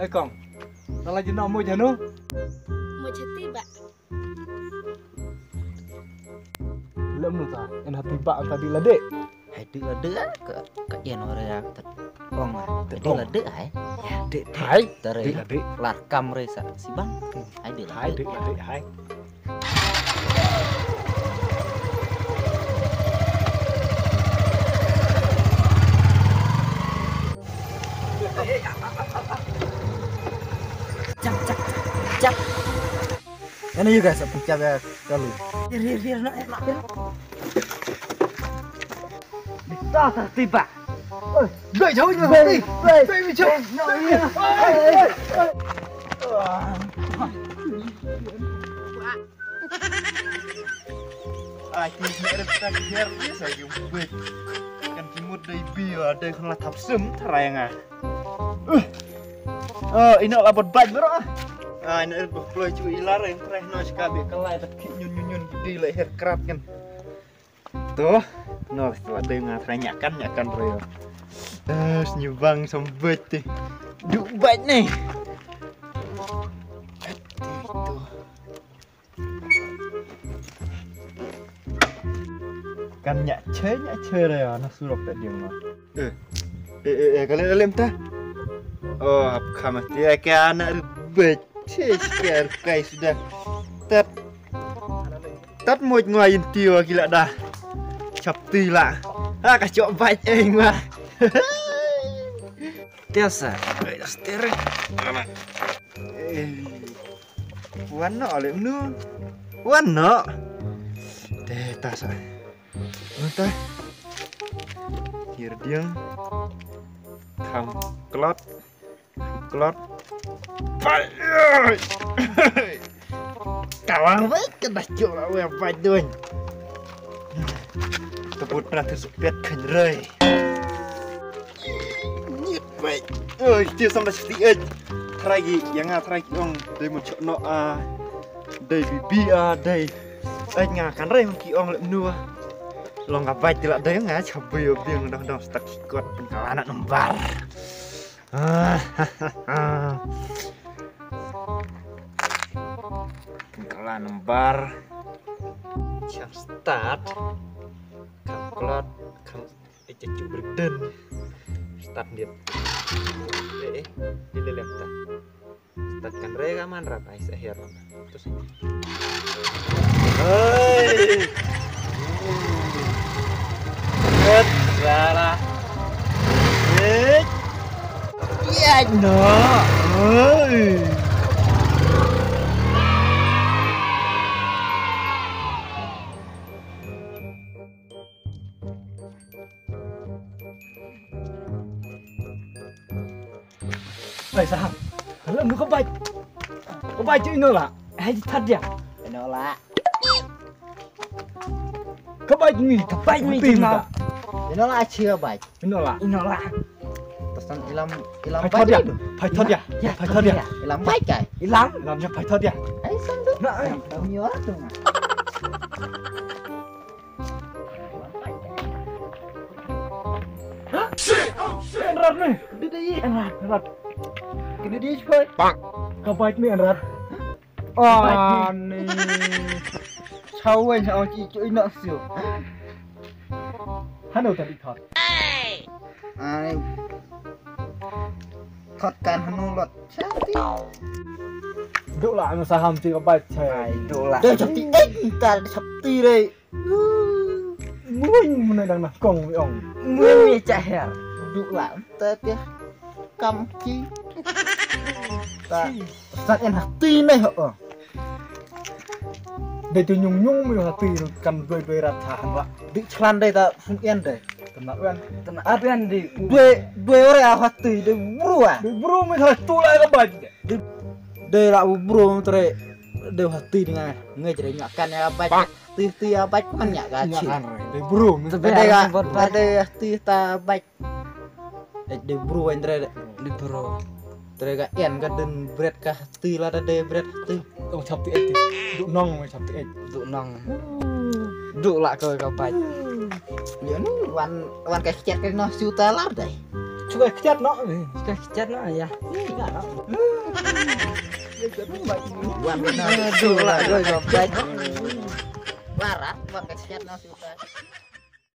Kong. Salah jenak mo jano. Mau tiba. Lem nu ta. En hati bak tadi lah dek. Hai dik lade ke yen ore ya ong dik lade hai ya dik Hai. tare Dik lah dek. larkam resa si bang hai dik Hai dek lah dek hai. cak Ini juga sepecah ya kali. rir nak bisa tiba Gậy cháu như vậy. Gậy bị chồng. Ai thì mẹ được ta kia biết sao dùng bịch kan cimut dari biar ada kena tapsem terayang ini lapor baj bro ini ada peluang cuy ilar yang tereh no sekabi kelai tapi nyun gede leher kerat kan tuh no setelah ada yang nyakan bro senyubang sambet deh duk baj nih kan nyak chơi rồi nó suruh tak dia mah kalian ta oh kamu dia kayak anak ribet sekar kai sudah tat một ngoài tiêu gila dah chập tì lạ cả chỗ vạch mah tiasa setir warna oleh nu warna teh tas entah hier dia klot kawang baik kena coba yang padun teput pernah tersepet kenrai nyit baik itu sampai seperti lagi yang lagi dong dari muncul no dari bibi dari ngakan rey mungkin ong lek nu lo ngapain tidak ada yang coba yo biang dong stuck ikut pengalaman nembar pengalaman nembar jam start kamklot kam cucu berden start dia dilelem ta start kan rey kaman rapai sehir terus hei Zara. Ya no. Này sao? Lem nu có bay chữ nữa là hay thật ya? nó là Có bay nghỉ có bay mình tìm nào cả. nó là chưa bảy Nó là pesan ilam phải thật ya? itu Phải thật ya? Phải thật ya? ilam baik kai Làm cho phải thật ya? ai sandu Nah, tahu nyo tuh Enrat nih. Enrat. ini dia coy Có bay nih enrat. nih sao anh sao chị chửi nợ xỉu Hắn đâu tadi thật. ai thoát can hanu lọt chati Độ lại mà sao hầm chỉ có bay trời. ai đồ lại đây chati ta chati đây Muôn này đang nằm còng với ông. mưa mì chạy hả đủ lại ta tiếc cầm chi ta sát em hati này hả Để tôi nhung mới hati cầm về ra thằng vậy. đi chlan đây ta không yên đây Kena kan. apa yang di dua orang hati de buru ah Bro mới thôi tu lại cái bay. de la buru tere de hati dengan ngai jadi nyakan ya baik ti baik kan nyak gaci Kan rồi. Để bro mới de ga de hati ta baik de buru en tere de buru tere ga en ga den bread ka hati la de bread hati ông chọc thì ít. Dụ nong mới chọc thì ít. dụ nong dụ lại coi ka baik ya nu wan ka chat ka no juta lah deh suka kecat no. Suka kecat no ya. Enggak no. Buat benar. Aduh lah, gue goblok. Larat, pakai kecat no suka.